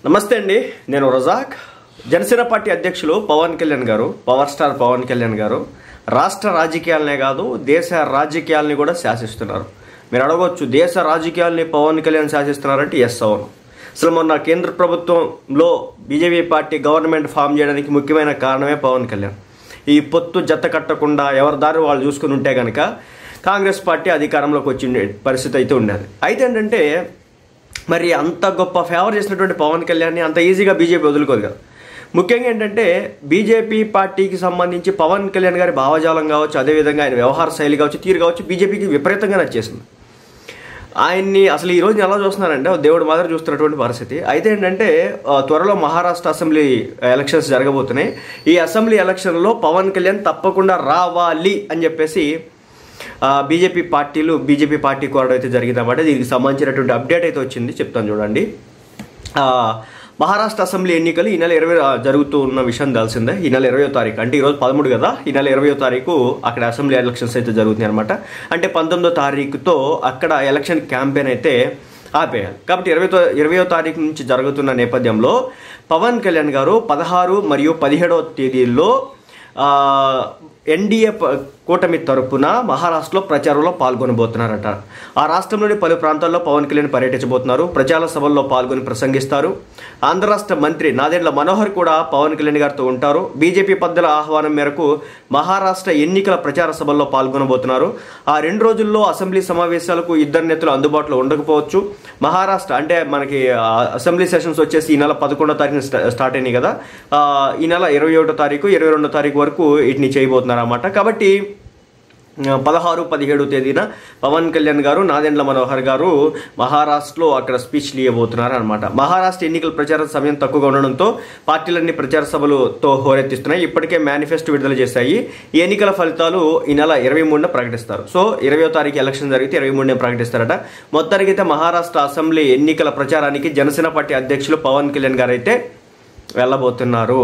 నమస్తే అండి, నేను రజాక్. జనసేన పార్టీ అధ్యక్షులు పవన్ కళ్యాణ్ గారు, పవర్ స్టార్ పవన్ కళ్యాణ్ గారు రాష్ట్ర రాజకీయాలనే కాదు దేశ రాజకీయాలని కూడా శాసిస్తున్నారు. మీరు అడగవచ్చు, దేశ రాజకీయాలని పవన్ కళ్యాణ్ శాసిస్తున్నారంటే ఎస్, అవును. అసలు మొన్న కేంద్ర ప్రభుత్వంలో బీజేపీ పార్టీ గవర్నమెంట్ ఫామ్ చేయడానికి ముఖ్యమైన కారణమే పవన్ కళ్యాణ్. ఈ పొత్తు జత కట్టకుండా ఎవరి దారి వాళ్ళు చూసుకుని ఉంటే కనుక కాంగ్రెస్ పార్టీ అధికారంలోకి వచ్చి పరిస్థితి అయితే ఉండేది. అయితే ఏంటంటే, మరి అంత గొప్ప ఫేవర్ చేసినటువంటి పవన్ కళ్యాణ్ని అంత ఈజీగా బీజేపీ వదులుకోదు కదా. ముఖ్యంగా ఏంటంటే, బీజేపీ పార్టీకి సంబంధించి పవన్ కళ్యాణ్ గారి భావజాలం కావచ్చు, అదేవిధంగా ఆయన వ్యవహార శైలి కావచ్చు, తీరు కావచ్చు, బీజేపీకి విపరీతంగా నచ్చేసింది. ఆయన్ని అసలు ఈ రోజు ఎలా చూస్తున్నారంటే దేవుడు మాదిరి చూస్తున్నటువంటి పరిస్థితి. అయితే ఏంటంటే, త్వరలో మహారాష్ట్ర అసెంబ్లీ ఎలక్షన్స్ జరగబోతున్నాయి. ఈ అసెంబ్లీ ఎలక్షన్లో పవన్ కళ్యాణ్ తప్పకుండా రావాలి అని చెప్పేసి బీజేపీ పార్టీ కూడా అయితే జరిగిందన్నమాట. దీనికి సంబంధించినటువంటి అప్డేట్ అయితే వచ్చింది, చెప్తాను చూడండి. మహారాష్ట్ర అసెంబ్లీ ఎన్నికలు ఈ నెల 20 జరుగుతూ ఉన్న విషయం తెలిసిందే. ఈ నెల 20వ తారీఖు, అంటే ఈరోజు 13 కదా, ఈ నెల 20వ తారీఖు అక్కడ అసెంబ్లీ ఎలక్షన్స్ అయితే జరుగుతున్నాయి అనమాట. అంటే 19వ తారీఖుతో అక్కడ ఎలక్షన్ క్యాంపెయిన్ అయితే ఆపేయాలి. కాబట్టి 20వ తారీఖు నుంచి జరుగుతున్న నేపథ్యంలో పవన్ కళ్యాణ్ గారు 16 మరియు 17వ తేదీల్లో ఎన్డీఏ కూటమి తరపున మహారాష్ట్రలో ప్రచారంలో పాల్గొనబోతున్నారట. ఆ రాష్ట్రంలోని పలు ప్రాంతాల్లో పవన్ కళ్యాణ్ పర్యటించబోతున్నారు. ప్రచార సభల్లో పాల్గొని ప్రసంగిస్తారు. ఆంధ్ర రాష్ట్ర మంత్రి నాదెండ్ల మనోహర్ కూడా పవన్ కళ్యాణ్ గారితో ఉంటారు. బీజేపీ పెద్దల ఆహ్వానం మేరకు మహారాష్ట్ర ఎన్నికల ప్రచార సభల్లో పాల్గొనబోతున్నారు. ఆ 2 రోజుల్లో అసెంబ్లీ సమావేశాలకు ఇద్దరు నేతలు అందుబాటులో ఉండకపోవచ్చు. మహారాష్ట్ర అంటే మనకి అసెంబ్లీ సెషన్స్ వచ్చేసి ఈ నెల 11వ తారీఖున స్టార్ట్ అయినాయి కదా, ఈ నెల 21వ తారీఖు 22వ తారీఖు వరకు వీటిని చేయబోతున్నారు అన్నమాట. కాబట్టి 16, 17 తేదీన పవన్ కళ్యాణ్ గారు, నాదెండ్ల మనోహర్ గారు మహారాష్ట్రలో అక్కడ స్పీచ్లు ఇవ్వబోతున్నారు అనమాట. మహారాష్ట్ర ఎన్నికల ప్రచార సమయం తక్కువగా ఉండడంతో పార్టీలన్నీ ప్రచార సభలతో హోరెత్తిస్తున్నాయి. ఇప్పటికే మేనిఫెస్టో విడుదల చేశాయి. ఈ ఎన్నికల ఫలితాలు ఈ నెల 23న ప్రకటిస్తారు. సో 20వ తారీఖు ఎలక్షన్ జరిగితే 23నే ప్రకటిస్తారట. మొత్తానికి అయితే మహారాష్ట్ర అసెంబ్లీ ఎన్నికల ప్రచారానికి జనసేన పార్టీ అధ్యక్షులు పవన్ కళ్యాణ్ గారు అయితే వెళ్ళబోతున్నారు.